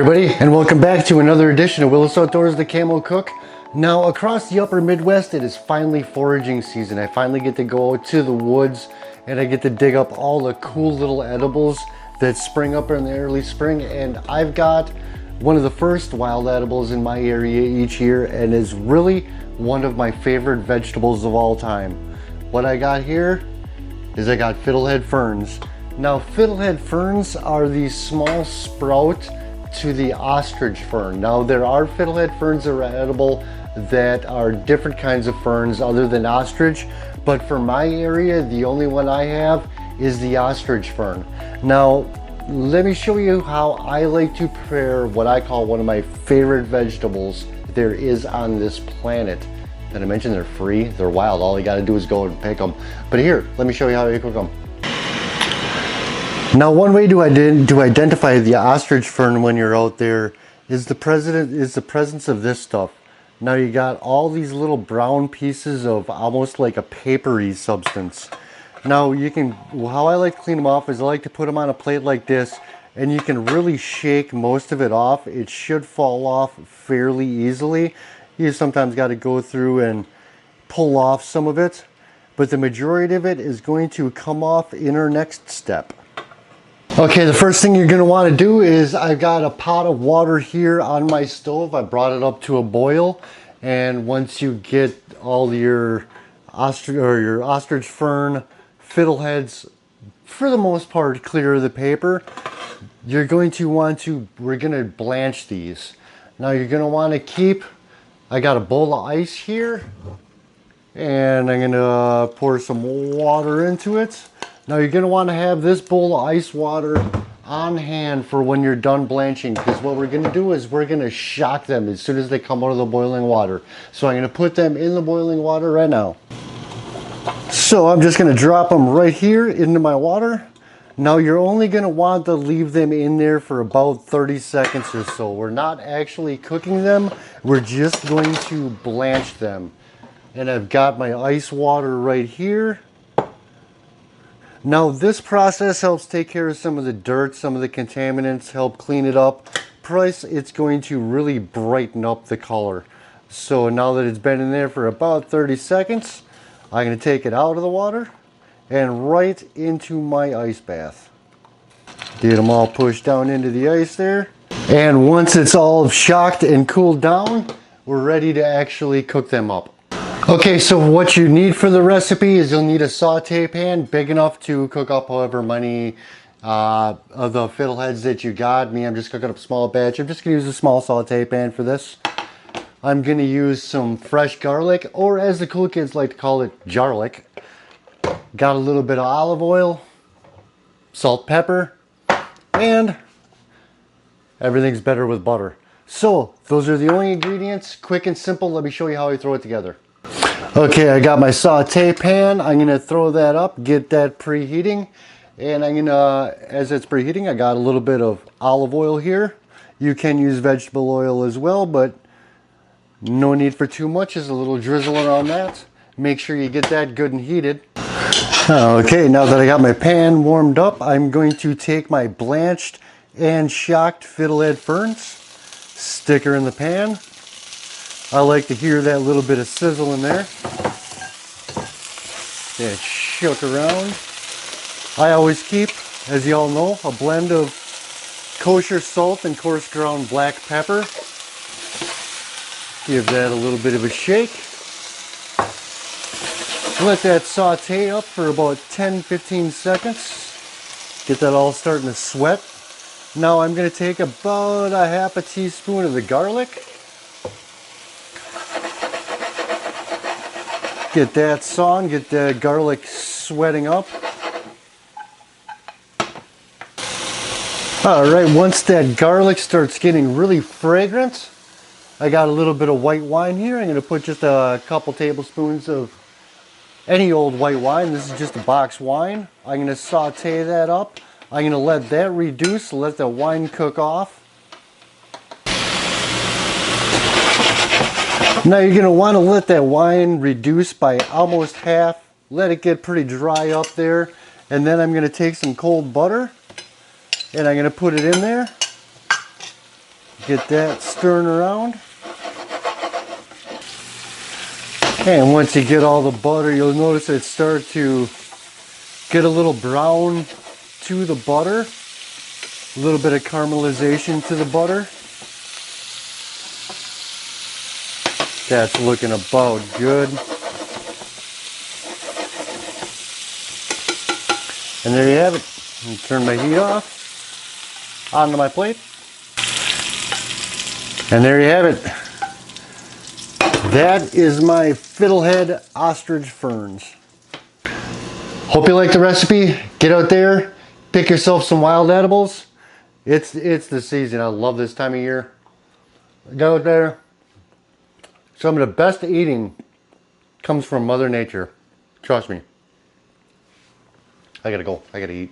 everybody, and welcome back to another edition of Willis Outdoors, the Camo Cook. Now, across the upper Midwest, it is finally foraging season. I finally get to go out to the woods and I get to dig up all the cool little edibles that spring up in the early spring. And I've got one of the first wild edibles in my area each year, and is really one of my favorite vegetables of all time. What I got here is I got fiddlehead ferns. Now, fiddlehead ferns are these small sprout to the ostrich fern. Now, there are fiddlehead ferns that are edible that are different kinds of ferns other than ostrich, but for my area, the only one I have is the ostrich fern. Now, let me show you how I like to prepare what I call one of my favorite vegetables there is on this planet. Did I mention they're free? They're wild. All you got to do is go and pick them. But here, let me show you how you cook them. Now, one way to identify the ostrich fern when you're out there is the presence of this stuff. Now, you got all these little brown pieces of almost like a papery substance. Now, how I like to clean them off is I like to put them on a plate like this, and you can really shake most of it off. It should fall off fairly easily. You sometimes got to go through and pull off some of it, but the majority of it is going to come off in our next step. Okay, the first thing you're going to want to do is I've got a pot of water here on my stove. I brought it up to a boil, and once you get all your ostrich fern fiddleheads, for the most part, clear of the paper, we're going to blanch these. Now, you're going to want to keep, I got a bowl of ice here, and I'm going to pour some water into it. Now, you're going to want to have this bowl of ice water on hand for when you're done blanching, because what we're going to do is we're going to shock them as soon as they come out of the boiling water. So I'm going to put them in the boiling water right now. So I'm just going to drop them right here into my water. Now, you're only going to want to leave them in there for about 30 seconds or so. We're not actually cooking them. We're just going to blanch them. And I've got my ice water right here. Now, this process helps take care of some of the dirt, some of the contaminants, help clean it up. Plus, it's going to really brighten up the color. So now that it's been in there for about 30 seconds, I'm going to take it out of the water and right into my ice bath. Get them all pushed down into the ice there. And once it's all shocked and cooled down, we're ready to actually cook them up. Okay, so what you need for the recipe is you'll need a saute pan big enough to cook up however many of the fiddleheads that you got. Me, I'm just cooking up a small batch. I'm just going to use a small saute pan for this. I'm going to use some fresh garlic, or as the cool kids like to call it, jarlic. Got a little bit of olive oil, salt, pepper, and everything's better with butter. So those are the only ingredients, quick and simple. Let me show you how I throw it together. Okay, I got my saute pan. I'm going to throw that up, get that preheating. And I'm going to, as it's preheating, I got a little bit of olive oil here. You can use vegetable oil as well, but no need for too much. Just a little drizzle around that. Make sure you get that good and heated. Okay, now that I got my pan warmed up, I'm going to take my blanched and shocked fiddlehead ferns, stick her in the pan. I like to hear that little bit of sizzle in there. Get shook around. I always keep, as you all know, a blend of kosher salt and coarse ground black pepper. Give that a little bit of a shake. Let that saute up for about 10-15 seconds. Get that all starting to sweat. Now I'm going to take about a half a teaspoon of the garlic. Get that sawing, get the garlic sweating up. Alright, once that garlic starts getting really fragrant, I got a little bit of white wine here. I'm going to put just a couple tablespoons of any old white wine. This is just a box wine. I'm going to saute that up. I'm going to let that reduce, let the wine cook off. Now you're going to want to let that wine reduce by almost half. Let it get pretty dry up there. And then I'm going to take some cold butter and I'm going to put it in there. Get that stirring around. And once you get all the butter, you'll notice it start to get a little brown to the butter. A little bit of caramelization to the butter. That's looking about good. And there you have it. Turn my heat off. Onto my plate. And there you have it. That is my fiddlehead ostrich ferns. Hope you like the recipe. Get out there, pick yourself some wild edibles. It's the season. I love this time of year. Go out there. Some of the best eating comes from Mother Nature. Trust me. I gotta go. I gotta eat.